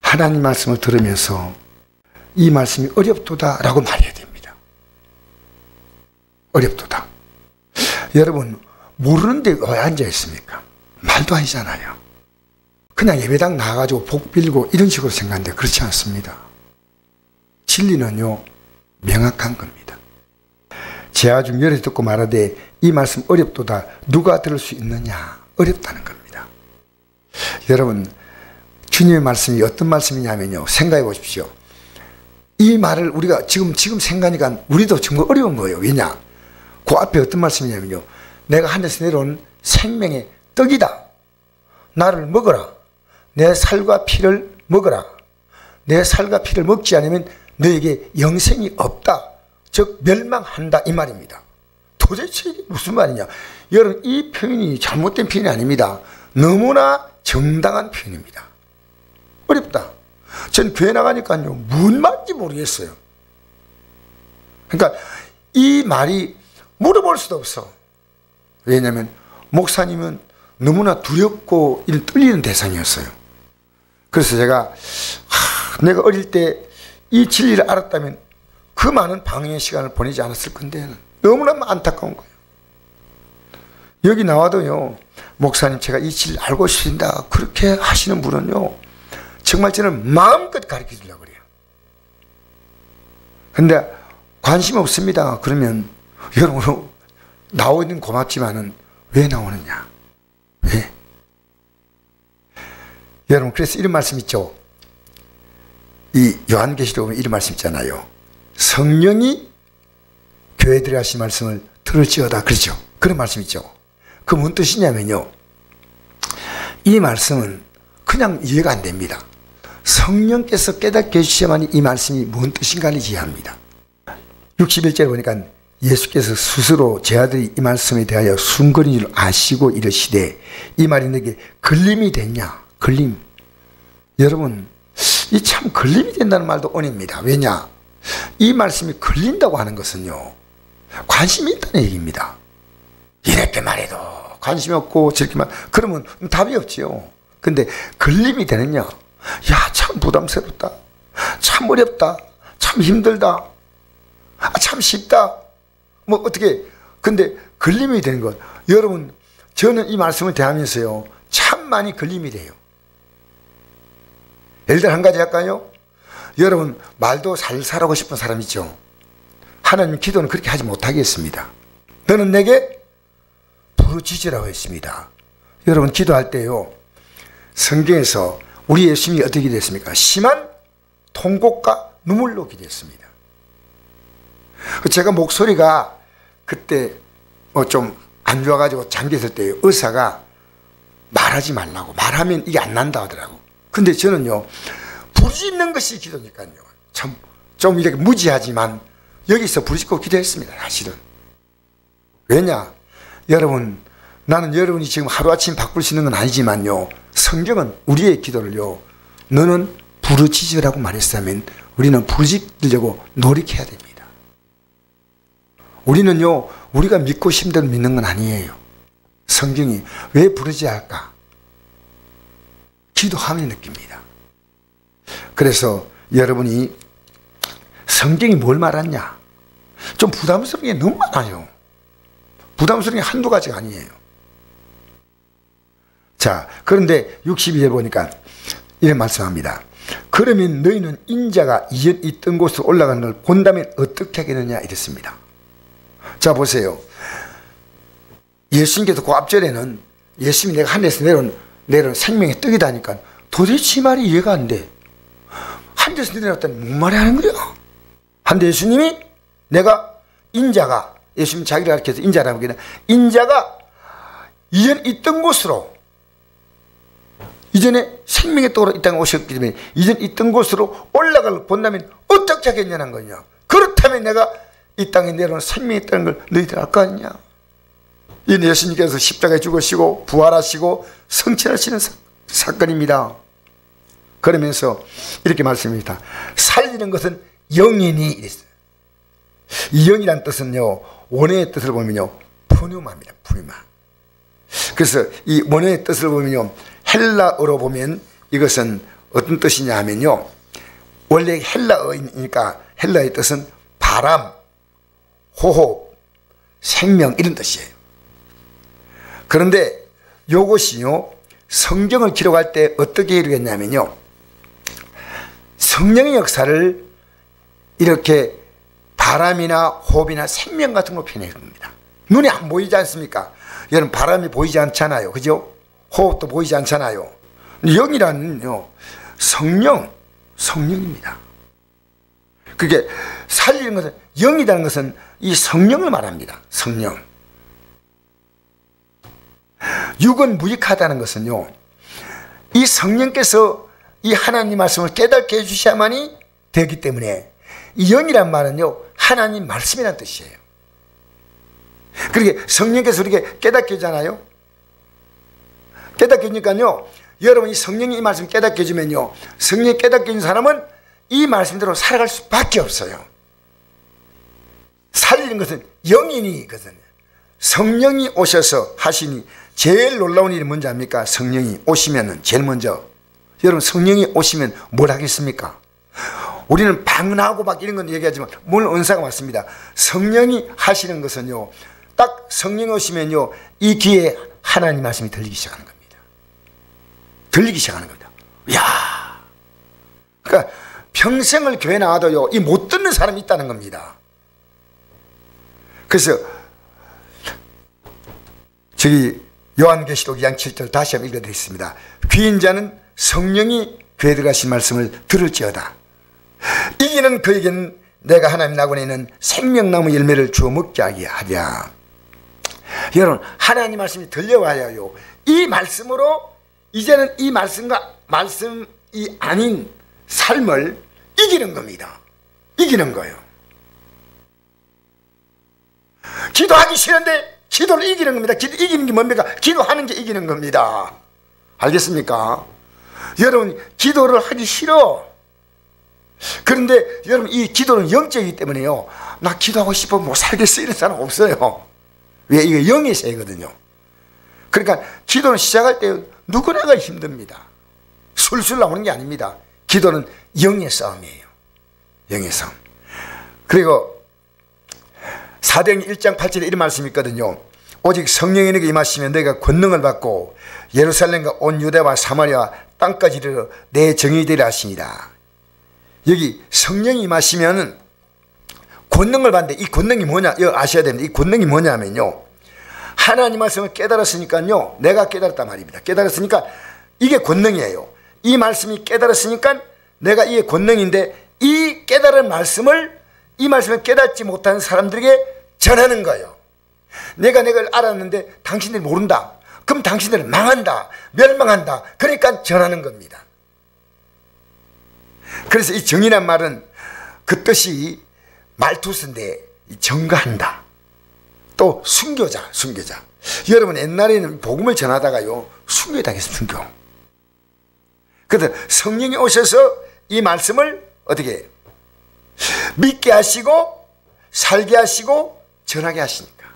하나님 말씀을 들으면서 이 말씀이 어렵도다 라고 말해야 됩니다. 어렵도다. 여러분, 모르는데 왜 앉아 있습니까? 말도 아니잖아요. 그냥 예배당 나가가지고 복 빌고 이런 식으로 생각하는데 그렇지 않습니다. 진리는요, 명확한 겁니다. 제가 좀 열어 듣고 말하되 이 말씀 어렵도다. 누가 들을 수 있느냐? 어렵다는 겁니다. 여러분, 주님의 말씀이 어떤 말씀이냐면요, 생각해 보십시오. 이 말을 우리가 지금 생각하니까 우리도 정말 어려운 거예요. 왜냐? 그 앞에 어떤 말씀이냐면요, 내가 하늘에서 내려온 생명의 떡이다. 나를 먹어라. 내 살과 피를 먹어라. 내 살과 피를 먹지 않으면 너에게 영생이 없다. 즉 멸망한다, 이 말입니다. 도대체 이게 무슨 말이냐? 여러분, 이 표현이 잘못된 표현이 아닙니다. 너무나 정당한 표현입니다. 어렵다. 전 교회 나가니까요, 뭔 말인지 모르겠어요. 그러니까 이 말이 물어볼 수도 없어. 왜냐하면 목사님은 너무나 두렵고 떨리는 대상이었어요. 그래서 제가 내가 어릴 때 이 진리를 알았다면 그 많은 방해의 시간을 보내지 않았을 건데 너무나 안타까운 거예요. 여기 나와도요, 목사님 제가 이 진리를 알고 싶습니다 그렇게 하시는 분은요, 정말 저는 마음껏 가르쳐 주려고 그래요. 근데 관심 없습니다 그러면 여러분, 나오는 고맙지만은 왜 나오느냐? 왜? 여러분, 그래서 이런 말씀 있죠. 이 요한계시록에 이런 말씀 있잖아요. 성령이 교회들에 하신 말씀을 들을지어다. 그렇죠? 그런 말씀 있죠. 그 무슨 뜻이냐면요, 이 말씀은 그냥 이해가 안 됩니다. 성령께서 깨닫게 해주셔야만 이 말씀이 무슨 뜻인가를 이해합니다. 61절에 보니까 예수께서 스스로 제 아들이 이 말씀에 대하여 순건인 줄 아시고 이르시되 이 말이 너에게 걸림이 됐냐? 걸림. 여러분, 이 참 걸림이 된다는 말도 언입니다. 왜냐? 이 말씀이 걸린다고 하는 것은요, 관심이 있다는 얘기입니다. 이렇게 말해도 관심이 없고 저렇게 말, 그러면 답이 없지요. 근데 걸림이 되느냐? 야, 참 부담스럽다. 참 어렵다. 참 힘들다. 참 쉽다. 뭐 어떻게, 근데 걸림이 되는 것. 여러분, 저는 이 말씀을 대하면서요, 참 많이 걸림이 돼요. 예를 들어 한 가지 할까요? 여러분, 말도 잘 살아고 싶은 사람 있죠. 하나님 기도는 그렇게 하지 못하겠습니다. 너는 내게 부르짖으라고 했습니다. 여러분, 기도할 때요, 성경에서 우리 예수님이 어떻게 됐습니까? 심한 통곡과 눈물로 기도했습니다. 제가 목소리가 그때 좀 안 좋아가지고 잠겼을 때 의사가 말하지 말라고, 말하면 이게 안 난다 하더라고. 근데 저는요, 부르짖는 것이 기도니까요, 참 좀 이렇게 무지하지만 여기서 부르짖고 기도했습니다. 사실은. 왜냐? 여러분, 나는 여러분이 지금 하루아침 바꿀 수 있는 건 아니지만요, 성경은 우리의 기도를요, 너는 부르짖으라고 말했다면 우리는 부르짖으려고 노력해야 됩니다. 우리는요, 우리가 믿고 싶은 대로 믿는 건 아니에요. 성경이 왜 부르짖어야 할까? 기도하면 느낍니다. 그래서 여러분이 성경이 뭘 말하냐? 좀 부담스러운 게 너무 많아요. 부담스러운 게 한두 가지가 아니에요. 자, 그런데 62절 보니까 이런 말씀합니다. 그러면 너희는 인자가 이전 있던 곳으로 올라가는 걸 본다면 어떻게 하겠느냐 이랬습니다. 자, 보세요. 예수님께서 그 앞절에는 예수님이 내가 하늘에서 내려온 생명의 떡이다니까 도대체 이 말이 이해가 안 돼. 하늘에서 내려왔다니 뭔 말이 하는 거야? 한데 예수님이 내가 인자가, 예수님 자기를 가르쳐서 인자라고 하기는, 인자가 이전 있던 곳으로, 이전에 생명의 떡으로 이 땅에 오셨기 때문에 이전 있던 곳으로 올라갈 본다면 어떻게 하겠냐는 거냐. 그렇다면 내가 이 땅에 내려온 생명이 있다는 걸 너희들 알 거 아니냐. 이 예수님께서 십자가에 죽으시고 부활하시고 성취하시는 사건입니다. 그러면서 이렇게 말씀합니다. 살리는 것은 영이니 이랬어요. 이 영이란 뜻은요, 원어의 뜻을 보면요, 푸뉴마입니다. 푸뉴마. 그래서 이 원어의 뜻을 보면요, 헬라어로 보면 이것은 어떤 뜻이냐 하면요, 원래 헬라어이니까 헬라의 뜻은 바람, 호흡, 생명 이런 뜻이에요. 그런데 이것이요, 성경을 기록할 때 어떻게 이루겠냐면요, 성령의 역사를 이렇게 바람이나 호흡이나 생명 같은 걸 표현해 겁니다. 눈에 안 보이지 않습니까? 여러분, 바람이 보이지 않잖아요. 그죠? 호흡도 보이지 않잖아요. 영이란요, 성령입니다. 그게 살리는 것은, 영이라는 것은 이 성령을 말합니다. 성령. 육은 무익하다는 것은요, 이 성령께서 이 하나님 말씀을 깨닫게 해주셔야만이 되기 때문에, 이 영이란 말은요, 하나님 말씀이란 뜻이에요. 그러게 성령께서 우리에게 깨닫게 해주잖아요. 깨닫게 해주니까요, 여러분, 이 성령이 이 말씀을 깨닫게 해주면요, 성령이 깨닫게 해준 사람은 이 말씀대로 살아갈 수밖에 없어요. 살리는 것은 영이니거든요. 성령이 오셔서 하시니, 제일 놀라운 일이 뭔지 압니까? 성령이 오시면은 제일 먼저, 여러분, 성령이 오시면 뭘 하겠습니까? 우리는 방언하고 막 이런 건 얘기하지만 물론 은사가 맞습니다. 성령이 하시는 것은요, 딱 성령이 오시면요, 이 귀에 하나님 말씀이 들리기 시작하는 겁니다. 들리기 시작하는 겁니다. 이야, 그러니까 평생을 교회 나와도요, 이 못 듣는 사람이 있다는 겁니다. 그래서 저기 요한계시록 2장 7절 다시 한번 읽어드리겠습니다. 귀인 자는 성령이 교회에 들어가신 말씀을 들을지어다. 이기는 그에게는 내가 하나님 낙원에 있는 생명나무 열매를 주어 먹게 하게 하랴. 여러분, 하나님 말씀이 들려와야요, 이 말씀으로 이제는 이 말씀이 아닌 삶을 이기는 겁니다. 이기는 거예요. 기도하기 싫은데 기도를 이기는 겁니다. 이기는 게 뭡니까? 기도하는 게 이기는 겁니다. 알겠습니까? 여러분, 기도를 하기 싫어. 그런데 여러분, 이 기도는 영적이기 때문에요, 나 기도하고 싶어 못 살겠어 이런 사람 없어요. 왜? 이게 영의 세거든요. 그러니까 기도는 시작할 때 누구나가 힘듭니다. 술술 나오는 게 아닙니다. 기도는 영의 싸움이에요. 영의 싸움. 그리고 사도행 1장 8절에 이런 말씀이 있거든요. 오직 성령이 너에게 임하시면 너희가 권능을 받고 예루살렘과 온 유대와 사마리아 땅까지 이르러 내 정이 되리라 하시니라. 여기 성령이 임하시면 권능을 받는데, 이 권능이 뭐냐, 이거 아셔야 됩니다. 이 권능이 뭐냐면요, 하나님 말씀을 깨달았으니까요, 내가 깨달았단 말입니다. 깨달았으니까 이게 권능이에요. 이 말씀이 깨달았으니까 내가 이게 권능인데, 이 깨달은 말씀을, 이 말씀을 깨닫지 못하는 사람들에게 전하는 거예요. 내가 이걸 알았는데 당신들이 모른다. 그럼 당신들은 망한다, 멸망한다. 그러니까 전하는 겁니다. 그래서 이 정이란 말은 그 뜻이 말투스인데, 정가한다. 또 순교자. 여러분, 옛날에는 복음을 전하다가요, 순교당했어요. 순교. 그래서 성령이 오셔서 이 말씀을 어떻게 믿게 하시고 살게 하시고 전하게 하시니까.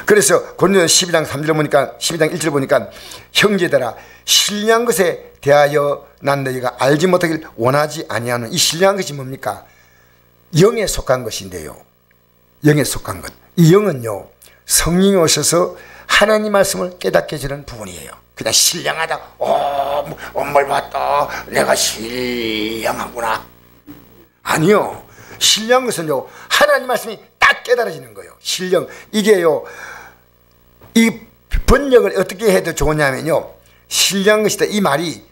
그래서 고린도서 12장 3절 보니까, 12장 1절 보니까, 형제들아, 신령한 것에 대하여 난 너희가 알지 못하길 원하지 아니하는, 이 신령한 것이 뭡니까? 영에 속한 것인데요, 영에 속한 것. 이 영은요, 성령이 오셔서 하나님 말씀을 깨닫게 해주는 부분이에요. 그냥 신령하다, 뭘 봤다, 내가 신령하구나. 아니요, 신령한 것은요, 하나님 말씀이 딱 깨달아지는 거예요. 신령. 이게요, 이 번역을 어떻게 해도 좋으냐면요, 신령한 것이다, 이 말이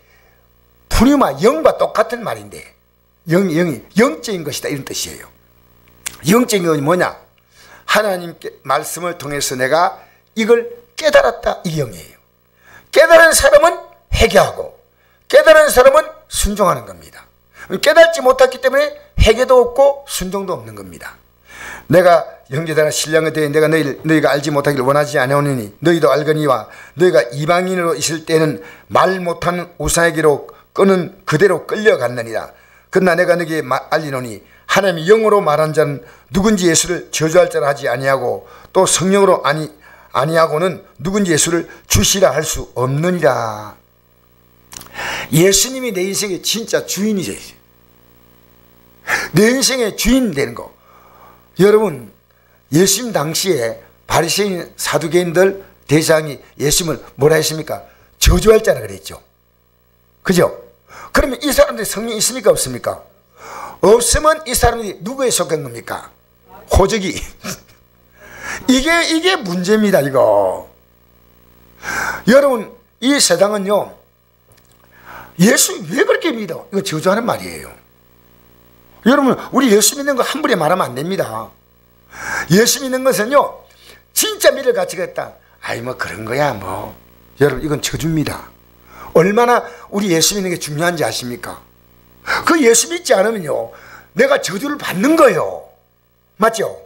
푸뉴마, 영과 똑같은 말인데, 영이 영적인 것이다 이런 뜻이에요. 영적인 것이 뭐냐? 하나님께 말씀을 통해서 내가 이걸 깨달았다, 이 영이에요. 깨달은 사람은 회개하고 깨달은 사람은 순종하는 겁니다. 깨닫지 못했기 때문에 회개도 없고 순종도 없는 겁니다. 내가 형제들아, 신령에 대해 내가 너희가 알지 못하기를 원하지 아니하노니 너희도 알거니와 너희가 이방인으로 있을 때는 말 못하는 우상에게로 끄는 그대로 끌려갔느니라. 그러나 내가 너희에게 알리노니 하나님이 영으로 말한 자는 누군지 예수를 저주할 자라 하지 아니하고 또 성령으로 아니하고는 누군지 예수를 주시라 할 수 없느니라. 예수님이 내 인생의 진짜 주인이세요. 내 인생의 주인 되는 거. 여러분, 예수님 당시에 바리새인 사두개인들 대장이 예수님을 뭐라 했습니까? 저주할 자라 그랬죠. 그죠? 그러면 이 사람들이 성령이 있습니까? 없습니까? 없으면 이 사람들이 누구에 속한 겁니까? 호적이. 이게 문제입니다, 이거. 여러분, 이 세상은요, 예수 왜 그렇게 믿어? 이거 저주하는 말이에요. 여러분, 우리 예수 믿는 거 함부로 말하면 안 됩니다. 예수 믿는 것은요, 진짜 믿을 가치가 있다. 아이, 뭐 그런 거야, 뭐. 여러분, 이건 저주입니다. 얼마나 우리 예수 믿는 게 중요한지 아십니까? 그 예수 믿지 않으면요, 내가 저주를 받는 거예요. 맞죠?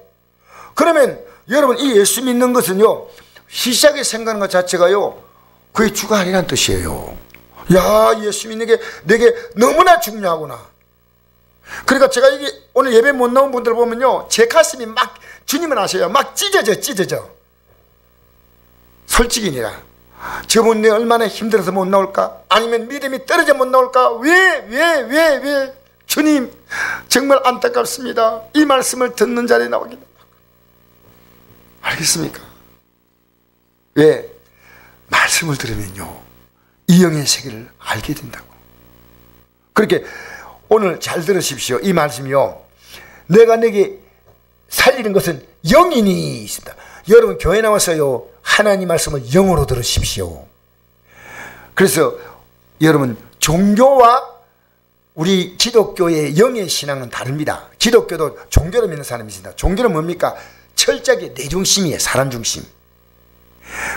그러면 여러분, 이 예수 믿는 것은요, 시시하게 생각하는 것 자체가요, 그게 주가 아니라는 뜻이에요. 야, 예수 믿는 게 내게 너무나 중요하구나. 그러니까 제가 이게 오늘 예배 못 나온 분들 보면요, 제 가슴이 막, 주님은 아셔요, 막 찢어져. 솔직히니라. 저분 내 얼마나 힘들어서 못 나올까? 아니면 믿음이 떨어져 못 나올까? 왜? 주님, 정말 안타깝습니다. 이 말씀을 듣는 자리에 나오게 된다. 알겠습니까? 왜? 말씀을 들으면요, 이 영의 세계를 알게 된다고. 그렇게 오늘 잘 들으십시오. 이 말씀이요, 내가 내게 살리는 것은 영이니 있습니다. 여러분, 교회 나와서요, 하나님 말씀을 영으로 들으십시오. 그래서 여러분, 종교와 우리 기독교의 영의 신앙은 다릅니다. 기독교도 종교로 믿는 사람이 있습니다. 종교는 뭡니까? 철저하게 내 중심이에요. 사람 중심.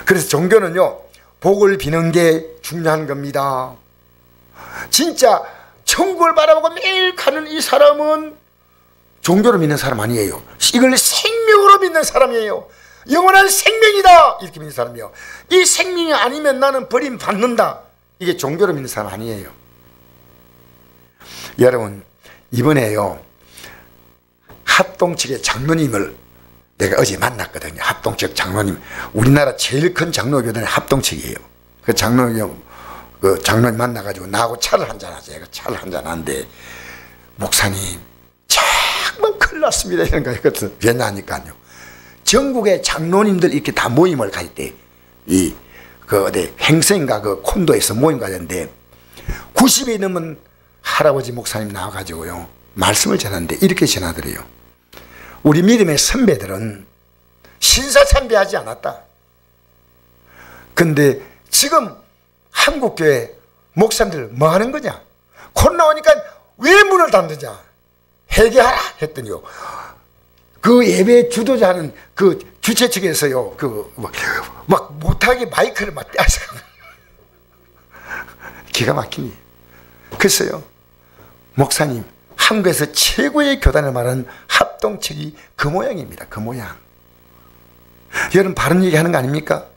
그래서 종교는요, 복을 비는 게 중요한 겁니다. 진짜 천국을 바라보고 매일 가는 이 사람은 종교로 믿는 사람 아니에요. 이걸 생명으로 믿는 사람이에요. 영원한 생명이다, 이렇게 믿는 사람이에요. 이 생명이 아니면 나는 버림받는다, 이게 종교로 믿는 사람 아니에요. 여러분, 이번에요, 합동측의 장로님을 내가 어제 만났거든요. 합동측 장로님, 우리나라 제일 큰 장로교단의 합동측이에요. 그 장로님 만나가지고 나하고 차를 한잔 하자. 제가 차를 한잔 하는데, 목사님 정말 큰일 났습니다, 이런 거 했거든. 왜냐하니까요, 전국의 장로님들 이렇게 다 모임을 가질 때, 어디 행성인가 그 콘도에서 모임 가졌는데, 90이 넘은 할아버지 목사님 나와가지고요, 말씀을 전하는데 이렇게 전하더래요. 우리 믿음의 선배들은 신사참배하지 않았다. 근데 지금 한국교회 목사님들 뭐 하는 거냐? 코로나 오니까 왜 문을 닫느냐? 회개하라 했더니요, 그 예배 주도자는 그 주최 측에서요, 막 못하게 마이크를 막 떼서 기가 막히니. 글쎄요, 목사님, 한국에서 최고의 교단을 말하는 합동측이 그 모양입니다. 그 모양. 여러분, 바른 얘기 하는 거 아닙니까?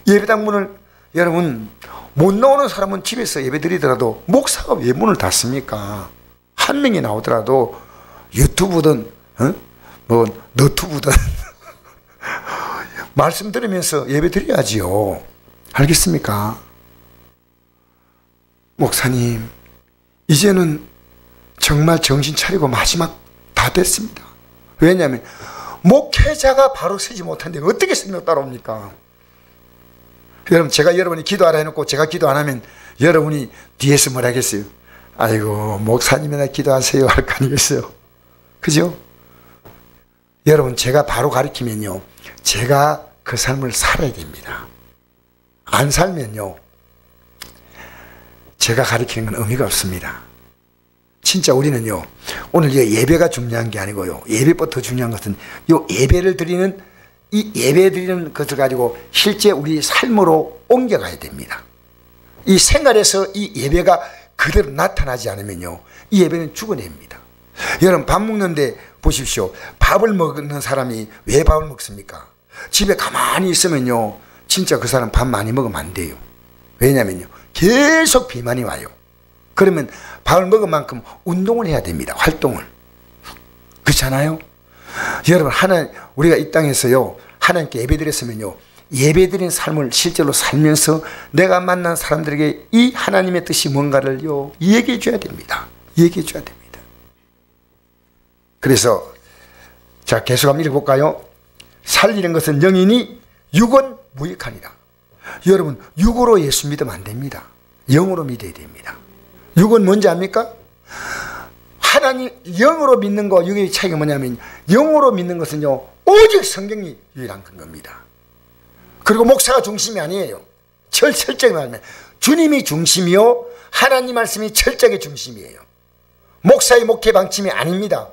예배당 문을, 여러분, 못 나오는 사람은 집에서 예배 드리더라도 목사가 왜 문을 닫습니까? 한 명이 나오더라도 유튜브든 뭐 너튜브든 말씀 들으면서 예배 드려야지요. 알겠습니까? 목사님, 이제는 정말 정신 차리고 마지막 다 됐습니다. 왜냐하면 목회자가 바로 서지 못하는데 어떻게 설명 따라옵니까? 여러분, 제가 여러분이 기도하라 해놓고 제가 기도 안 하면 여러분이 뒤에서 뭐라 하겠어요? 아이고, 목사님이나 기도하세요 할 거 아니겠어요? 그죠? 여러분, 제가 바로 가르치면요, 제가 그 삶을 살아야 됩니다. 안 살면요, 제가 가르치는 건 의미가 없습니다. 진짜 우리는요, 오늘 예배가 중요한 게 아니고요, 예배부터 중요한 것은 이 예배를 드리는, 이 예배 드리는 것을 가지고 실제 우리 삶으로 옮겨가야 됩니다. 이 생활에서 이 예배가 그대로 나타나지 않으면요, 이 예배는 죽어냅니다. 여러분, 밥 먹는데 보십시오. 밥을 먹는 사람이 왜 밥을 먹습니까? 집에 가만히 있으면요, 진짜 그 사람 밥 많이 먹으면 안 돼요. 왜냐면요, 계속 비만이 와요. 그러면 밥을 먹은 만큼 운동을 해야 됩니다. 활동을. 그렇잖아요? 여러분, 우리가 이 땅에서요, 하나님께 예배 드렸으면요, 예배드린 삶을 실제로 살면서 내가 만난 사람들에게 이 하나님의 뜻이 뭔가를요 얘기해 줘야 됩니다. 얘기해 줘야 됩니다. 그래서 자 계속 한번 읽어볼까요? 살리는 것은 영이니 육은 무익하니라. 여러분 육으로 예수 믿으면 안 됩니다. 영으로 믿어야 됩니다. 육은 뭔지 압니까? 하나님 영으로 믿는 거 육의 차이가 뭐냐면 영으로 믿는 것은요 오직 성경이 유일한 겁니다. 그리고 목사가 중심이 아니에요. 철저히 말하면 주님이 중심이요 하나님 말씀이 철저하게 중심이에요. 목사의 목회 방침이 아닙니다.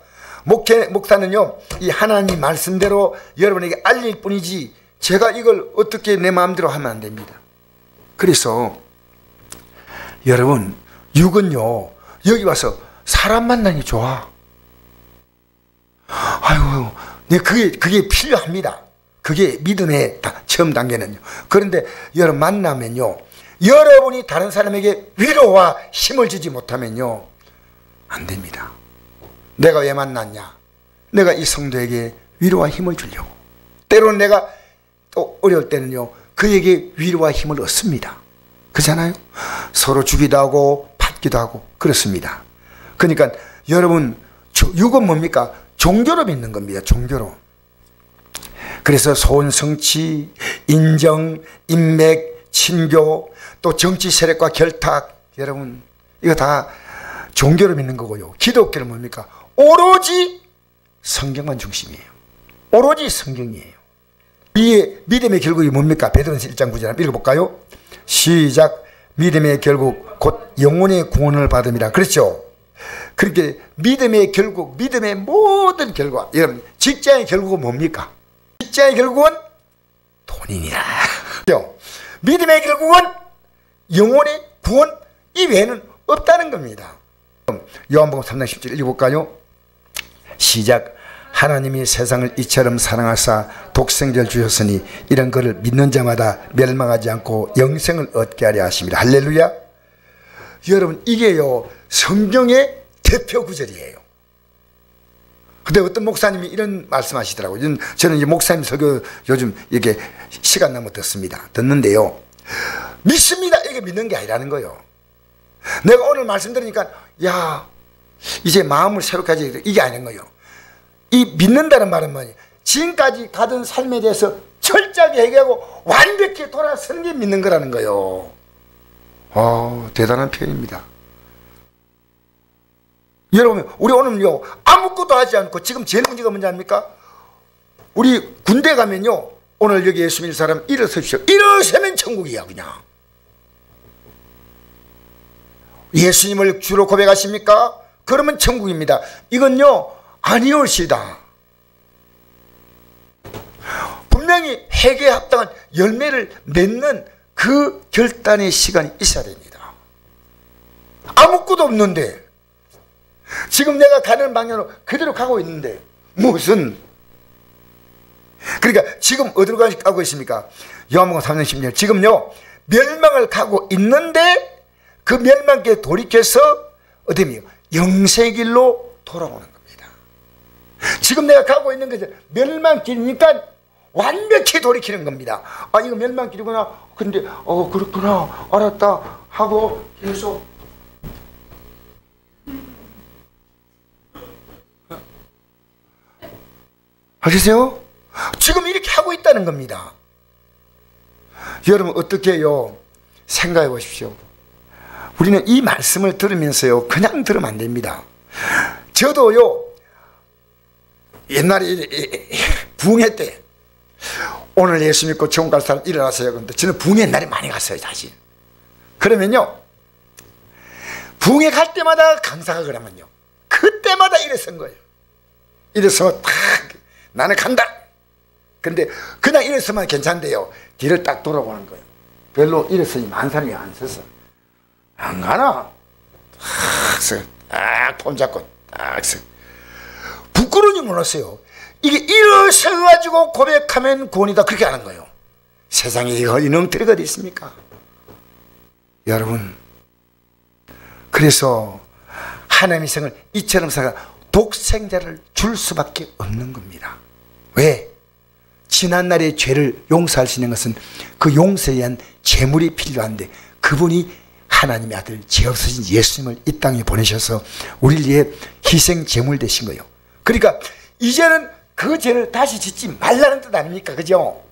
목사는요 이 하나님 말씀대로 여러분에게 알릴 뿐이지 제가 이걸 어떻게 내 마음대로 하면 안 됩니다. 그래서 여러분 육은요 여기 와서 사람 만나기 좋아. 아이고 네 그게 필요합니다. 그게 믿음의 처음 단계는요. 그런데 여러분 만나면요 여러분이 다른 사람에게 위로와 힘을 주지 못하면요 안 됩니다. 내가 왜 만났냐? 내가 이 성도에게 위로와 힘을 주려고. 때로는 내가 또 어려울 때는요 그에게 위로와 힘을 얻습니다. 그렇잖아요? 서로 주기도 하고 받기도 하고 그렇습니다. 그러니까 여러분 육은 뭡니까? 종교로 믿는 겁니다. 종교로. 그래서 소원 성취, 인정, 인맥, 친교, 또 정치 세력과 결탁, 여러분 이거 다 종교로 믿는 거고요. 기독교는 뭡니까? 오로지 성경만 중심이에요. 오로지 성경이에요. 이 믿음의 결국이 뭡니까? 베드로전서 1장 9절 한번 읽어볼까요? 시작. 믿음의 결국 곧 영혼의 구원을 받음이라. 그렇죠? 그렇게 믿음의 결국, 믿음의 모든 결과, 여러분 직장의 결국은 뭡니까? 직장의 결국은 돈이니라. 믿음의 결국은 영혼의 구원 이 외에는 없다는 겁니다. 요한복음 3장 10절 읽어볼까요? 시작. 하나님이 세상을 이처럼 사랑하사 독생자를 주셨으니 이런 그를 믿는 자마다 멸망하지 않고 영생을 얻게 하려 하십니다. 할렐루야. 여러분 이게요 성경의 대표 구절이에요. 근데 어떤 목사님이 이런 말씀하시더라고요. 저는 이제 목사님 설교 요즘 이렇게 시간 나면 듣는데요. 믿습니다. 이게 믿는 게 아니라는 거예요. 내가 오늘 말씀 들으니까 야 이제 마음을 새롭게 하지 이게 아닌 거예요. 이 믿는다는 말은 뭐냐? 지금까지 가던 삶에 대해서 철저하게 얘기하고 완벽히 돌아서는 게 믿는 거라는 거예요. 대단한 표현입니다. 여러분 우리 오늘요 아무것도 하지 않고 지금 제일 문제가 뭔지 압니까? 우리 군대 가면요 오늘 여기 예수 믿는 사람 일어서십시오. 일어서면 천국이야. 그냥 예수님을 주로 고백하십니까? 그러면 천국입니다. 이건요 아니올시다. 분명히 회개에 합당한 열매를 맺는 그 결단의 시간이 있어야 됩니다. 아무것도 없는데 지금 내가 가는 방향으로 그대로 가고 있는데 무슨 그러니까 지금 어디로 가고 있습니까? 요한복음 3장 10절 지금요 멸망을 가고 있는데 그 멸망길에 돌이켜서 어디며 영생의 길로 돌아오는 겁니다. 지금 내가 가고 있는 것은 멸망길이니까 완벽히 돌이키는 겁니다. 아 이거 멸망길이구나. 근데 그렇구나 알았다 하고 계속 아시세요? 지금 이렇게 하고 있다는 겁니다. 여러분 어떻게 해요? 생각해 보십시오. 우리는 이 말씀을 들으면서요 그냥 들으면 안 됩니다. 저도요 옛날에 부흥회 때 오늘 예수 믿고 천국 갈 사람 일어나세요. 그런데 저는 부흥회 옛날에 많이 갔어요 사실. 그러면요 부흥회 갈 때마다 강사가 그러면요 그때마다 일어선 거예요. 일어서 딱 나는 간다. 근데 그냥 일어서면 괜찮대요. 뒤를 딱 돌아보는 거예요. 별로 일어서니 많은 사람이 안 서서 안 가나? 딱 손잡고 딱 서. 부끄러운지 몰랐어요. 이게 일어서가지고 고백하면 구원이다 그렇게 하는 거예요. 세상에 이런 엉터리가 어디 있습니까? 여러분 그래서 하나님의 성을 이처럼 살아 독생자를 줄 수밖에 없는 겁니다. 왜? 지난날의 죄를 용서할 수 있는 것은 그 용서에 의한 제물이 필요한데, 그분이 하나님의 아들 죄 없으신 예수님을 이 땅에 보내셔서 우리를 위해 희생 제물 되신 거예요. 그러니까 이제는 그 죄를 다시 짓지 말라는 뜻 아닙니까? 그죠?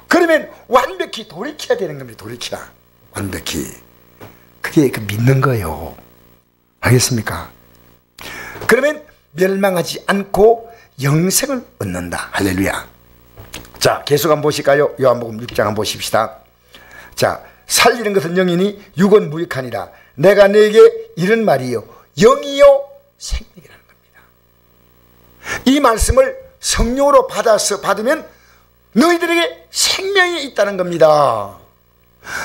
그러면 완벽히 돌이켜야 되는 겁니다. 돌이켜야 완벽히. 그게 그 믿는 거예요. 알겠습니까? 그러면 멸망하지 않고 영생을 얻는다. 할렐루야. 자, 계속 한번 보실까요? 요한복음 6장 한번 보십시다. 자, 살리는 것은 영이니 육은 무익하니라. 내가 너에게 이런 말이요 영이요 생명이라는 겁니다. 이 말씀을 성령으로 받으면 너희들에게 생명이 있다는 겁니다.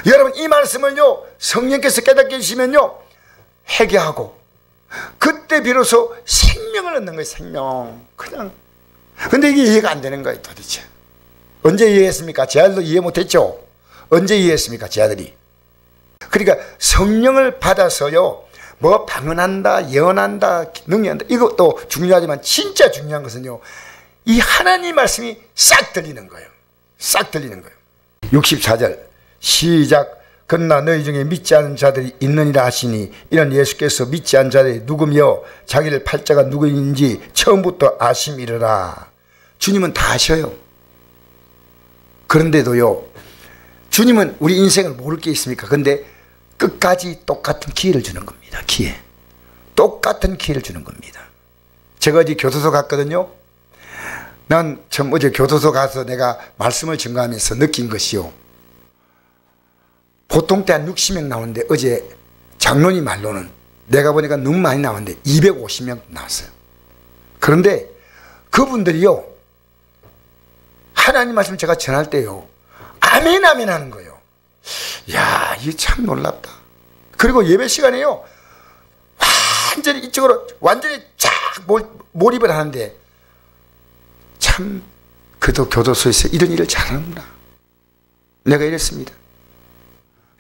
여러분, 이 말씀을요 성령께서 깨닫게 해주시면요 회개하고 그때 비로소 생명을 얻는 거예요. 생명. 그냥. 근데 이게 이해가 안 되는 거예요. 도대체 언제 이해했습니까? 제 아들도 이해 못했죠. 언제 이해했습니까? 제 아들이. 그러니까 성령을 받아서요 뭐 방언한다, 예언한다, 능력한다, 이것도 중요하지만 진짜 중요한 것은요 이 하나님 말씀이 싹 들리는 거예요. 싹 들리는 거예요. 64절 시작. 그러나 너희 중에 믿지 않은 자들이 있느니라 하시니 이는 예수께서 믿지 않은 자들이 누구며 자기를 팔자가 누구인지 처음부터 아심이르라. 주님은 다 아셔요. 그런데도요 주님은 우리 인생을 모를 게 있습니까? 근데 끝까지 똑같은 기회를 주는 겁니다. 기회. 똑같은 기회를 주는 겁니다. 제가 어제 교도소 갔거든요. 난 처음 어제 교도소 가서 내가 말씀을 증거하면서 느낀 것이요, 보통 때 한 60명 나오는데 어제 장로님 말로는 내가 보니까 너무 많이 나왔는데 250명 나왔어요. 그런데 그분들이요 하나님 말씀 제가 전할 때요 아멘 아멘 하는 거예요. 야, 이게 참 놀랍다. 그리고 예배 시간에요 완전히 이쪽으로 완전히 쫙 몰입을 하는데 참 그도 교도소에서 이런 일을 잘하는구나. 내가 이랬습니다.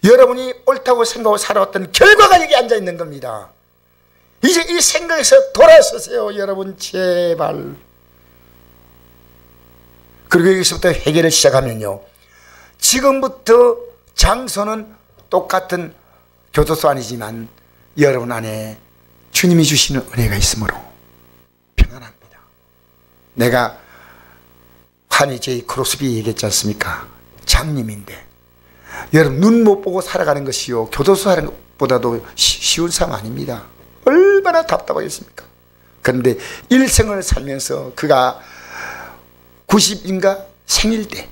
여러분이 옳다고 생각하고 살아왔던 결과가 여기 앉아있는 겁니다. 이제 이 생각에서 돌아서세요. 여러분 제발. 그리고 여기서부터 회개를 시작하면요 지금부터 장소는 똑같은 교도소 아니지만 여러분 안에 주님이 주시는 은혜가 있으므로 평안합니다. 내가 환희 제이 크로스비 얘기했지 않습니까? 장님인데 여러분 눈 못 보고 살아가는 것이요 교도소 하는 것보다도 쉬운 삶 아닙니다. 얼마나 답답하겠습니까? 그런데 일생을 살면서 그가 90인가 생일 때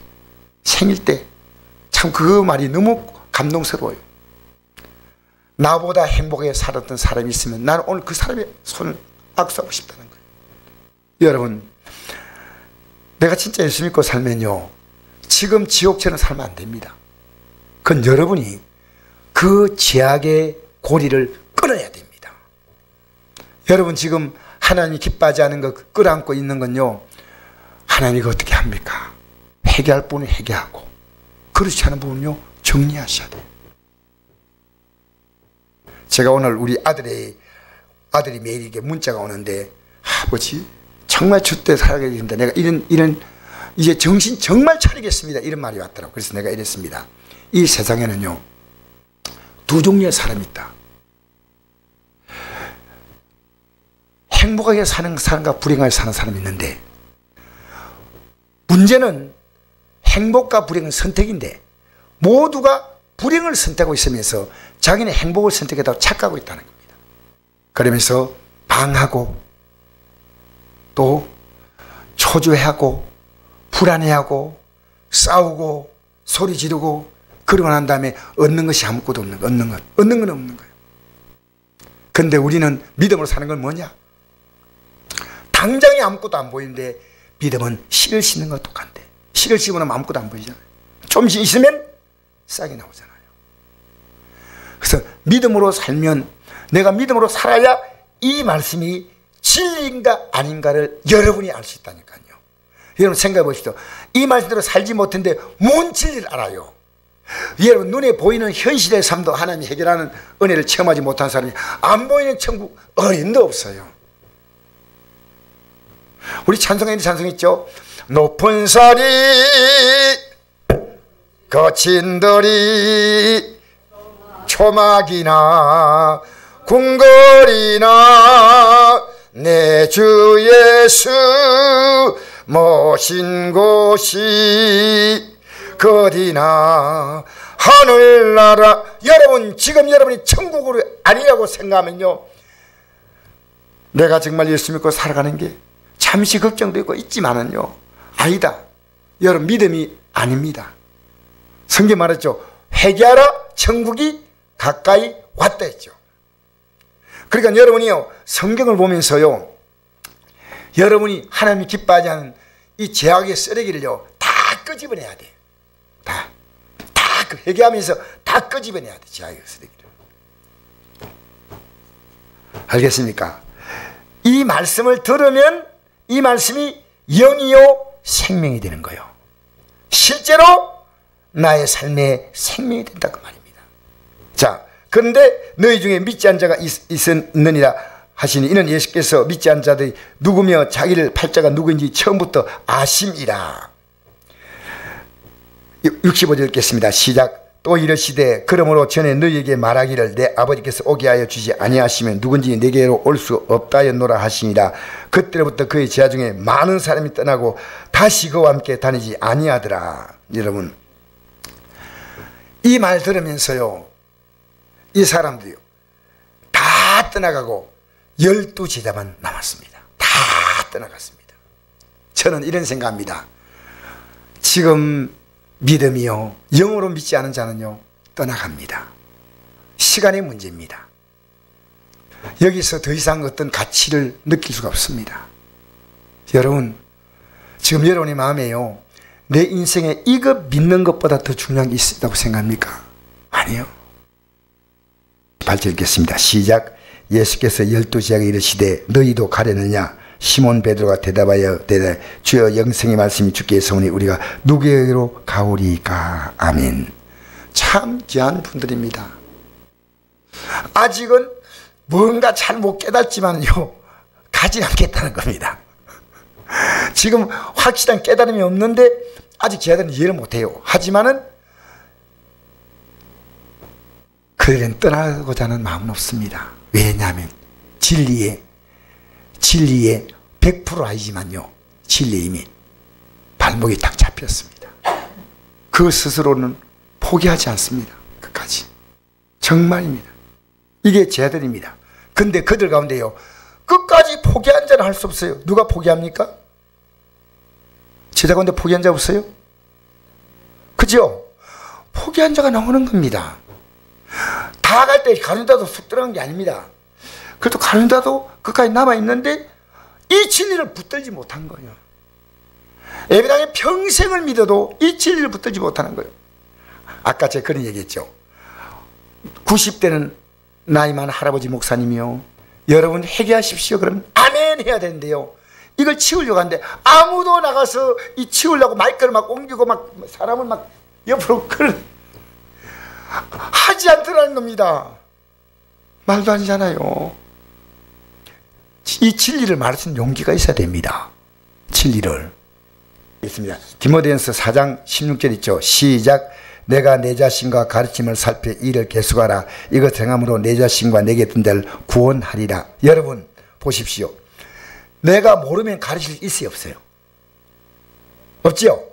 참 그 말이 너무 감동스러워요. 나보다 행복하게 살았던 사람이 있으면 나는 오늘 그 사람의 손을 악수하고 싶다는 거예요. 여러분, 내가 진짜 예수 믿고 살면요 지금 지옥처럼 살면 안 됩니다. 그건 여러분이 그 죄악의 고리를 끊어야 됩니다. 여러분 지금 하나님이 기뻐하지 않은 거 끌어안고 있는 건요 하나님이 어떻게 합니까? 회개할 분은 회개하고 그렇지 않은 부분은요 정리하셔야 돼요. 제가 오늘 우리 아들이 매일 이게 문자가 오는데, 아버지 정말 주때 살게 됩니다. 내가 이런 이제 정신 정말 차리겠습니다. 이런 말이 왔더라고요. 그래서 내가 이랬습니다. 이 세상에는요 두 종류의 사람이 있다. 행복하게 사는 사람과 불행하게 사는 사람이 있는데, 문제는 행복과 불행은 선택인데 모두가 불행을 선택하고 있으면서 자기는 행복을 선택했다고 착각하고 있다는 겁니다. 그러면서 방하고 또 초조해하고 불안해하고 싸우고 소리 지르고 그러고 난 다음에 얻는 것이 아무것도 없는 거, 얻는 건 없는 거예요. 근데 우리는 믿음으로 사는 건 뭐냐? 당장에 아무것도 안 보이는데 믿음은 씨를 씻는 것 똑같대. 씨를 씹으면 아무것도 안 보이잖아요. 좀 있으면 싹이 나오잖아요. 그래서 믿음으로 살면, 내가 믿음으로 살아야 이 말씀이 진리인가 아닌가를 여러분이 알 수 있다니까요. 여러분 생각해 보십시오. 이 말씀대로 살지 못했는데 뭔 진리를 알아요? 여러분 눈에 보이는 현실의 삶도 하나님이 해결하는 은혜를 체험하지 못한 사람이 안 보이는 천국 어린도 없어요. 우리 찬송에 찬송 있죠. 높은 산이 거친 들이 초막이나 궁궐이나 내 주 예수 모신 곳이 어디나 하늘나라. 여러분 지금 여러분이 천국으로 아니라고 생각하면요, 내가 정말 예수 믿고 살아가는 게 잠시 걱정도 있고 있지만은요, 아니다. 여러분 믿음이 아닙니다. 성경 말했죠. 회개하라 천국이 가까이 왔다 했죠. 그러니까 여러분이요, 성경을 보면서요, 여러분이 하나님이 기뻐하지 않는 이 죄악의 쓰레기를요 다 끄집어내야 돼. 다 회개하면서 다 끄집어내야 돼. 죄악의 쓰레기를. 알겠습니까? 이 말씀을 들으면 이 말씀이 영이요 생명이 되는 거예요. 실제로 나의 삶의 생명이 된다 그 말입니다. 자, 그런데 너희 중에 믿지 않은 자가 있었느니라 하시니 이는 예수께서 믿지 않은 자들이 누구며 자기를 팔자가 누구인지 처음부터 아심이라. 65절 읽겠습니다. 시작. 또 이르시되 그러므로 전에 너희에게 말하기를 내 아버지께서 오게 하여 주지 아니하시면 누군지 내게로 올 수 없다 하였노라 하시니라. 그때로부터 그의 제자 중에 많은 사람이 떠나고 다시 그와 함께 다니지 아니하더라. 여러분 이 말 들으면서요, 이 사람들이요 다 떠나가고 12제자만 남았습니다. 다 떠나갔습니다. 저는 이런 생각합니다. 지금 믿음이요 영으로 믿지 않은 자는요 떠나갑니다. 시간의 문제입니다. 여기서 더 이상 어떤 가치를 느낄 수가 없습니다. 여러분 지금 여러분의 마음에요, 내 인생에 이거 믿는 것보다 더 중요한 게 있다고 생각합니까? 아니요. 8절 읽겠습니다. 시작. 예수께서 12제자에게 이르시되 너희도 가려느냐? 시몬 베드로가 대답하여 주여 영생의 말씀이 주께 있사오니 우리가 누구에게로 가오리까? 아멘. 참 귀한 분들입니다. 아직은 뭔가 잘 못 깨닫지만요 가지 않겠다는 겁니다. 지금 확실한 깨달음이 없는데 아직 제자들은 이해를 못해요. 하지만은 그들은 떠나고자 하는 마음은 없습니다. 왜냐하면 진리에 100% 아니지만요 진리에 이미 발목이 딱 잡혔습니다. 그 스스로는 포기하지 않습니다. 끝까지. 정말입니다. 이게 제자들입니다. 근데 그들 가운데요 끝까지 포기한 자는 할 수 없어요. 누가 포기합니까? 제자 가운데 포기한 자 없어요? 그죠? 포기한 자가 나오는 겁니다. 다 갈 때 가룟유다도 쑥 들어간 게 아닙니다. 그래도 가룟유다도 끝까지 남아있는데 이 진리를 붙들지 못한 거예요. 예배당에 평생을 믿어도 이 진리를 붙들지 못하는 거예요. 아까 제가 그런 얘기했죠. 90대는 나이 많은 할아버지 목사님이요, 여러분 회개하십시오 그러면 아멘 해야 되는데요, 이걸 치우려고 하는데 아무도 나가서 이 치우려고 마이크를 막 옮기고 막 사람을 막 옆으로 하지 않더라는 겁니다. 말도 아니잖아요. 이 진리를 말하는 용기가 있어야 됩니다. 진리를. 있습니다. 디모데전서 4장 16절 있죠. 시작. 내가 내 자신과 가르침을 살펴 이를 계속하라. 이것 행함으로 내 자신과 내게 든 자를 구원하리라. 여러분 보십시오. 내가 모르면 가르칠 수 있어요 없어요? 없지요?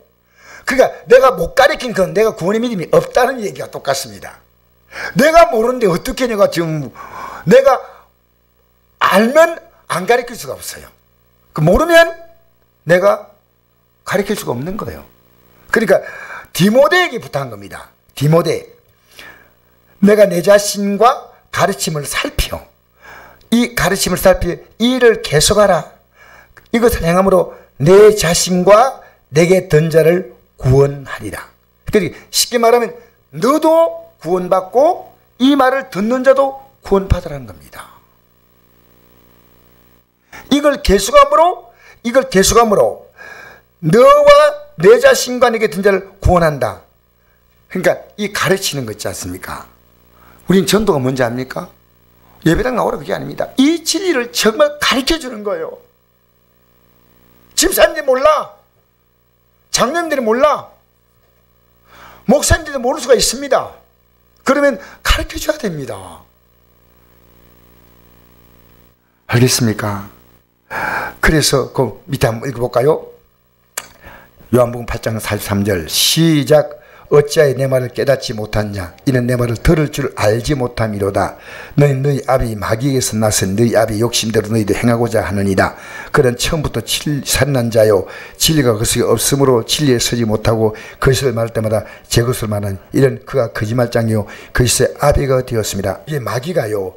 그러니까 내가 못 가르친 건 내가 구원의 믿음이 없다는 얘기가 똑같습니다. 내가 모르는데 어떻게 내가 지금 내가 알면 안 가르칠 수가 없어요. 모르면 내가 가르칠 수가 없는 거예요. 그러니까 디모데에게 부탁한 겁니다. 디모데, 내가 내 자신과 가르침을 살펴, 이 가르침을 살펴 이를 계속하라. 이것을 행함으로 내 자신과 내게 든 자를 구원하리라. 그러니까 쉽게 말하면 너도 구원받고 이 말을 듣는 자도 구원받으라는 겁니다. 이걸 계속함으로 너와 내 자신과 내게 든 자를 구원한다. 그러니까 이 가르치는 거 있지 않습니까? 우린 전도가 뭔지 압니까? 예배당 나오라 그게 아닙니다. 이 진리를 정말 가르쳐 주는 거예요. 집사님들이 몰라. 장로님들이 몰라. 목사님들도 모를 수가 있습니다. 그러면 가르쳐 줘야 됩니다. 알겠습니까? 그래서 그 밑에 한번 읽어볼까요? 요한복음 8장 43절 시작. 어찌하여 내 말을 깨닫지 못하냐? 이는 내 말을 들을 줄 알지 못함이로다. 너희 아비 마귀에게서 나선 너희 아비 욕심대로 너희도 행하고자 하느니라. 그는 처음부터 살인한 자요 진리가 그 속에 없으므로 진리에 서지 못하고 거짓을 말할 때마다 제 것을 말하는 이런 그가 거짓말장이요 거짓의 아비가 되었습니다. 이게 마귀가요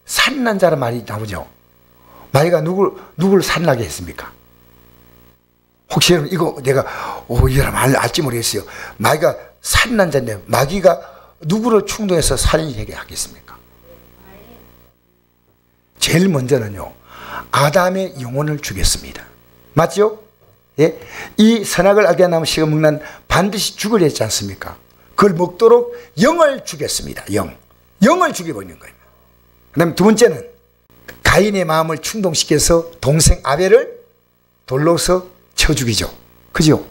살인한 자란 말이 나오죠. 마귀가 누구를 살인하게 했습니까? 혹시 여러분 이거 내가 이 사람 알지 모르겠어요. 마귀가 살인한 자인데 마귀가 누구를 충동해서 살인하게 하겠습니까? 제일 먼저는요 아담의 영혼을 죽였습니다. 맞죠? 예? 이 선악을 알게 한 식을 먹는 반드시 죽으려 했지 않습니까? 그걸 먹도록 영을 죽였습니다. 영을 죽여버리는 거예요. 그 다음에 두 번째는 가인의 마음을 충동시켜서 동생 아벨을 돌로서 쳐 죽이죠. 그죠?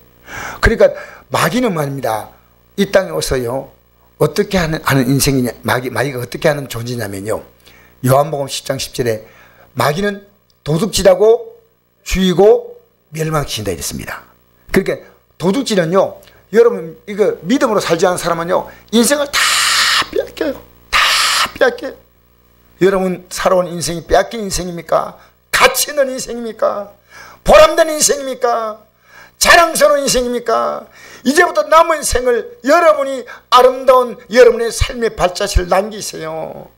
그러니까 마귀는 말입니다. 이 땅에 와서요 어떻게 하는 인생이냐, 마귀가 어떻게 하는 존재냐면요 요한복음 10장 10절에 마귀는 도둑질하고 죽이고 멸망시킨다 이랬습니다. 그러니까 도둑질은요 여러분 이거 믿음으로 살지 않은 사람은요 인생을 다 빼앗겨요. 다 빼앗겨요. 여러분 살아온 인생이 빼앗긴 인생입니까? 가치 있는 인생입니까? 보람된 인생입니까? 자랑스러운 인생입니까? 이제부터 남은 생을 여러분이 아름다운 여러분의 삶의 발자취를 남기세요.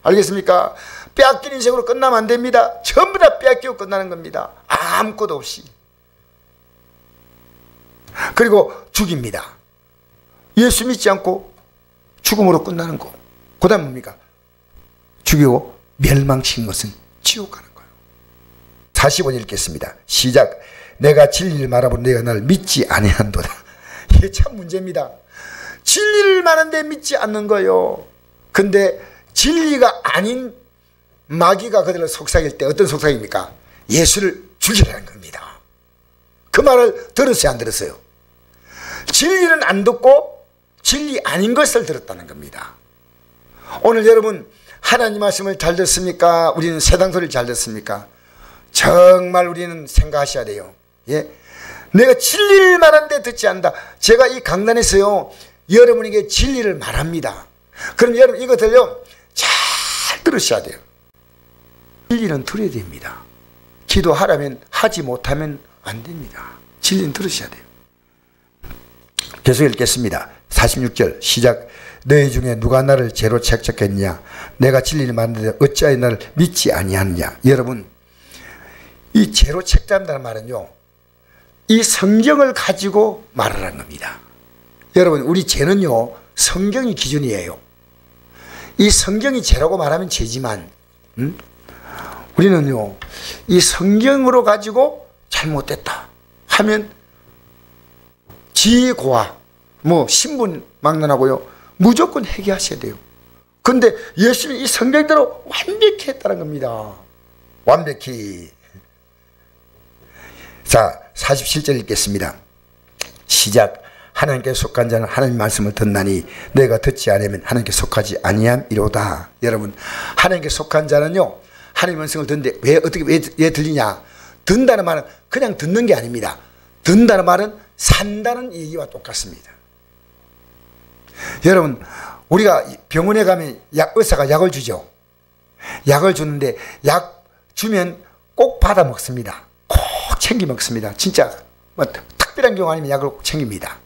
알겠습니까? 빼앗긴 인생으로 끝나면 안 됩니다. 전부 다 빼앗기고 끝나는 겁니다. 아무것도 없이. 그리고 죽입니다. 예수 믿지 않고 죽음으로 끝나는 거. 그 다음 뭡니까? 죽이고 멸망시킨 것은 지옥 가는 거예요. 45절 읽겠습니다. 시작. 내가 진리를 말하고 내가 나를 믿지 아니한도다. 이게 참 문제입니다. 진리를 말하는데 믿지 않는 거예요. 근데 진리가 아닌 마귀가 그들을 속삭일 때 어떤 속삭입니까? 예수를 죽이라는 겁니다. 그 말을 들었어요, 안 들었어요? 진리는 안 듣고 진리 아닌 것을 들었다는 겁니다. 오늘 여러분 하나님 말씀을 잘 듣습니까? 우리는 세상 소리를 잘 듣습니까? 정말 우리는 생각하셔야 돼요. 예? 내가 진리를 말하는데 듣지 않는다. 제가 이 강단에서요 여러분에게 진리를 말합니다. 그럼 여러분 이것들요 잘 들으셔야 돼요. 진리는 들어야 됩니다. 기도하라면 하지 못하면 안 됩니다. 진리는 들으셔야 돼요. 계속 읽겠습니다. 46절 시작. 너희 중에 누가 나를 죄로 책잡겠느냐? 내가 진리를 말하는데 어찌하여 나를 믿지 아니하느냐? 여러분 이 죄로 책잡는다는 말은요 이 성경을 가지고 말하라는 겁니다. 여러분 우리 죄는요 성경이 기준이에요. 이 성경이 죄라고 말하면 죄지만 우리는요 이 성경으로 가지고 잘못됐다 하면 지고와 신분 막론하고요 무조건 회개하셔야 돼요. 그런데 예수님이 이 성경대로 완벽히 했다는 겁니다. 완벽히. 자 47절 읽겠습니다. 시작. 하나님께 속한 자는 하나님 말씀을 듣나니 내가 듣지 않으면 하나님께 속하지 아니함이로다. 여러분 하나님께 속한 자는요 하나님 말씀을 듣는데 왜 들리냐? 듣는다는 말은 그냥 듣는 게 아닙니다. 듣는다는 말은 산다는 얘기와 똑같습니다. 여러분 우리가 병원에 가면 의사가 약을 주죠. 약을 주는데 약 주면 꼭 받아 먹습니다. 꼭 챙겨 먹습니다. 진짜 특별한 경우 아니면 약을 꼭 챙깁니다.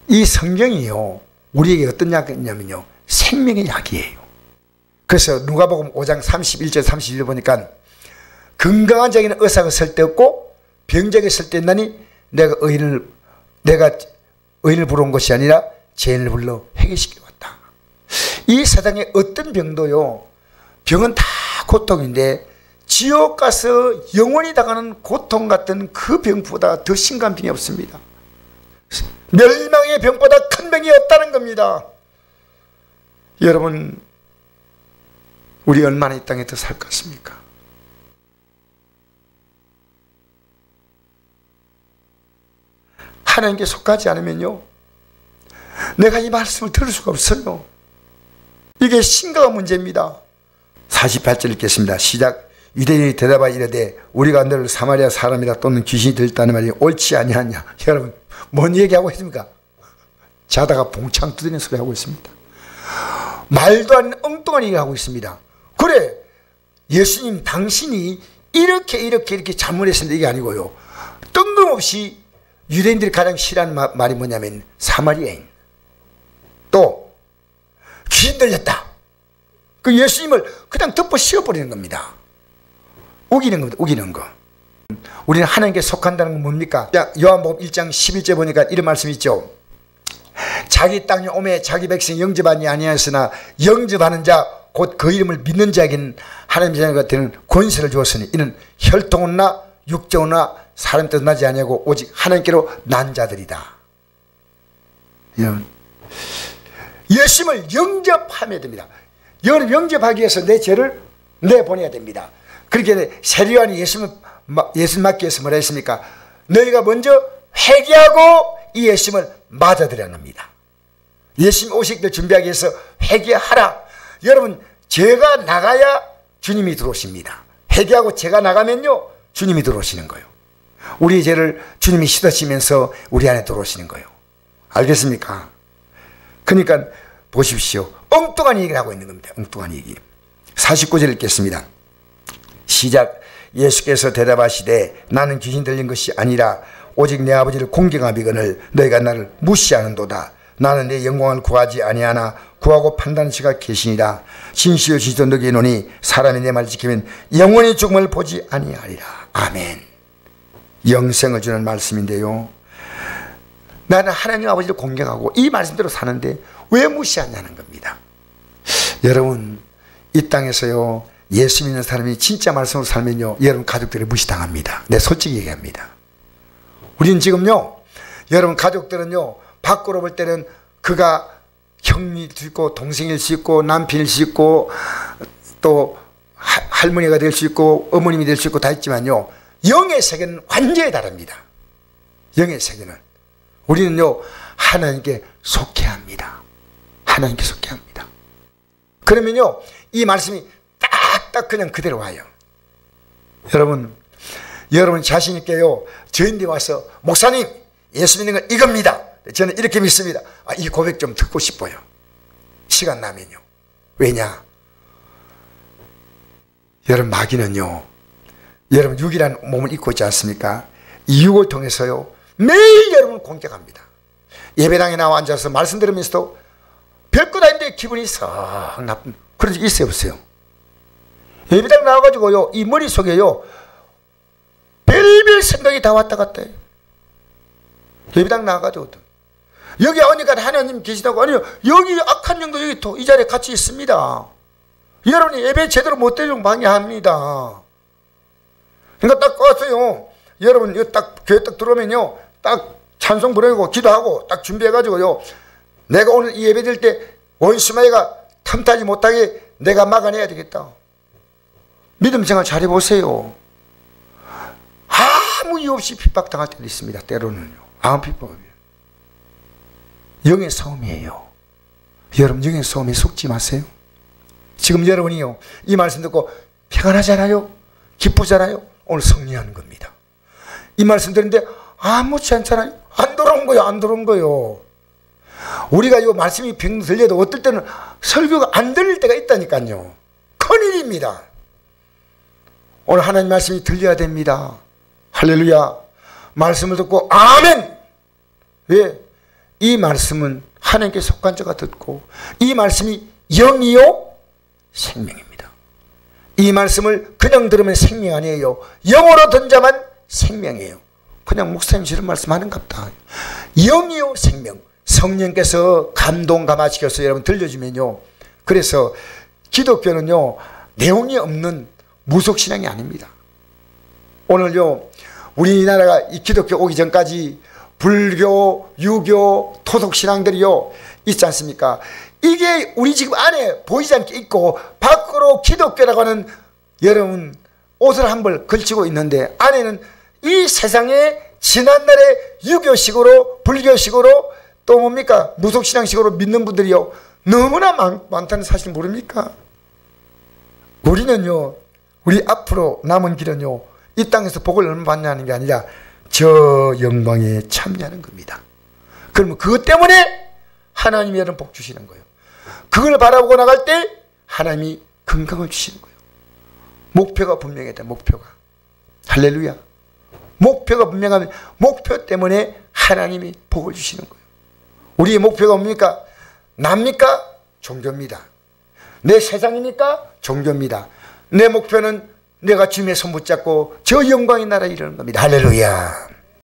이 성경이요 우리에게 어떤 약이냐면요 생명의 약이에요. 그래서 누가복음 5장 31절 32절 보니까 건강한 자에게는 의사가 쓸데없고 병자에게 쓸데있나니 내가 의인을 부르는 것이 아니라 죄인을 불러 회개시키러 왔다. 이 세상에 어떤 병도요 병은 다 고통인데 지옥 가서 영원히 당하는 고통 같은 그 병보다 더 심각한 병이 없습니다. 멸망의 병보다 큰 병이 없다는 겁니다. 여러분 우리 얼마나 이 땅에 더 살 것 같습니까? 하나님께 속하지 않으면요, 내가 이 말씀을 들을 수가 없어요. 이게 심각한 문제입니다. 48절 읽겠습니다. 시작. 유대인이 대답하여 이르되 우리가 너를 사마리아 사람이라 또는 귀신이 들었다는 말이 옳지 아니하냐. 여러분, 뭔 얘기하고 있습니까? 자다가 봉창 두드리는 소리 하고 있습니다. 말도 안 되는 엉뚱한 얘기 하고 있습니다. 그래, 예수님 당신이 이렇게 잘못했는데 이게 아니고요, 뜬금없이 유대인들이 가장 싫어하는 말이 뭐냐면 사마리아인, 또 귀신 들렸다. 그 예수님을 그냥 덮어 씌워버리는 겁니다. 우기는 겁니다. 우기는 거. 우리는 하나님께 속한다는 건 뭡니까? 요한복음 1장 11절 보니까 이런 말씀이 있죠. 자기 땅에 오매 자기 백성 영접하니 아니하였으나 영접하는 자 곧 그 이름을 믿는 자에게는 하나님의 자녀가 되는 권세를 주었으니 이는 혈통이나 육정이나 사람 뜻 나지 아니하고 오직 하나님께로 난 자들이다. 예수님을 영접하면 됩니다. 영접하기 위해서 내 죄를 내보내야 됩니다. 그렇게 세리요한이 예수님 맡기 위해서 뭐라 했습니까? 너희가 먼저 회개하고 이 예수님을 맞아들여야 합니다. 예수님 오실 때 준비하기 위해서 회개하라. 여러분, 죄가 나가야 주님이 들어오십니다. 회개하고 죄가 나가면요, 주님이 들어오시는 거예요. 우리의 죄를 주님이 씻어지면서 우리 안에 들어오시는 거예요. 알겠습니까? 그러니까 보십시오. 엉뚱한 얘기를 하고 있는 겁니다. 엉뚱한 얘기. 49절 읽겠습니다. 시작. 예수께서 대답하시되 나는 귀신 들린 것이 아니라 오직 내 아버지를 공경하비거늘 너희가 나를 무시하는도다. 나는 내 영광을 구하지 아니하나 구하고 판단하는 자가 계시니라. 진실로 진실로 너희에게 이르노니 사람이 내 말을 지키면 영원히 죽음을 보지 아니하리라. 아멘. 영생을 주는 말씀인데요, 나는 하나님 아버지를 공경하고 이 말씀대로 사는데 왜 무시하냐는 겁니다. 여러분, 이 땅에서요, 예수 믿는 사람이 진짜 말씀으로 살면요, 여러분 가족들이 무시당합니다. 내 솔직히 얘기합니다. 우리는 지금요, 여러분 가족들은요, 밖으로 볼 때는 그가 형일 수 있고 동생일 수 있고 남편일 수 있고 또 할머니가 될 수 있고 어머님이 될 수 있고 다 있지만요, 영의 세계는 완전히 다릅니다. 영의 세계는 우리는요, 하나님께 속해야 합니다. 하나님께 속해야 합니다. 그러면요, 이 말씀이 딱딱 그냥 그대로 와요. 여러분 자신 있게요, 저인데 와서 목사님 예수 믿는 건 이겁니다, 저는 이렇게 믿습니다. 이 고백 좀 듣고 싶어요. 시간 나면요. 왜냐? 여러분, 마귀는요, 여러분 육이라는 몸을 입고 있지 않습니까? 이 육을 통해서요, 매일 여러분을 공격합니다. 예배당에 나와 앉아서 말씀 들으면서도 별것 아닌데 기분이 썩 나쁜 그런 적이 있어요, 없어요? 예배당 나와가지고요, 이 머릿속에요, 별별 생각이 다 왔다 갔다 해요. 예배당 나와가지고 여기 오니까 하나님 계시다고. 아니요, 여기 악한 영도 여기 또 이 자리에 같이 있습니다. 여러분이 예배 제대로 못 드리면 방해합니다. 그러니까 딱 왔어요. 여러분 딱 교회 딱 들어오면요, 딱 찬송 부르고 기도하고 딱 준비해가지고요, 내가 오늘 이 예배 드릴 때 원수마이가 틈타지 못하게 내가 막아내야 되겠다. 믿음 생활 잘해보세요. 아무 이유 없이 핍박당할 때도 있습니다. 때로는요, 아무 핍박이에요. 영의 싸움이에요. 여러분, 영의 싸움에 속지 마세요. 지금 여러분이요, 이 말씀 듣고 평안하잖아요, 기쁘잖아요. 오늘 승리하는 겁니다. 이 말씀 듣는데 아무렇지 않잖아요. 안 돌아온 거예요. 안 돌아온 거예요. 우리가 이 말씀이 병 들려도 어떨 때는 설교가 안 들릴 때가 있다니까요. 큰일입니다. 오늘 하나님 말씀이 들려야 됩니다. 할렐루야. 말씀을 듣고 아멘. 왜? 이 말씀은 하나님께 속한 자가 듣고, 이 말씀이 영이요 생명입니다. 이 말씀을 그냥 들으면 생명 아니에요. 영으로 든 자만 생명이에요. 그냥 목사님 이런 말씀하는갑다. 영이요 생명. 성령께서 감동 감화시켜서 여러분 들려주면요, 그래서 기독교는요, 내용이 없는 무속신앙이 아닙니다. 오늘요, 우리나라가 이 기독교 오기 전까지 불교, 유교, 토속신앙들이요 있지 않습니까? 이게 우리 지금 안에 보이지 않게 있고, 밖으로 기독교라고 하는 여러분 옷을 한 벌 걸치고 있는데 안에는 이 세상에 지난날에 유교식으로 불교식으로 또 뭡니까 무속신앙식으로 믿는 분들이요 너무나 많다는 사실 모릅니까? 우리는요 우리 앞으로 남은 길은요 이 땅에서 복을 얼마 받냐는 게 아니라 저 영광에 참여하는 겁니다. 그러면 그것 때문에 하나님이 여러분 복 주시는 거예요. 그걸 바라보고 나갈 때 하나님이 건강을 주시는 거예요. 목표가 분명해야 목표가. 할렐루야. 목표가 분명하면 목표 때문에 하나님이 복을 주시는 거예요. 우리의 목표가 뭡니까? 납니까? 종교입니다. 내 세상이니까 종교입니다. 내 목표는 내가 주님의 손 붙잡고 저 영광의 나라에 이르는 겁니다. 할렐루야.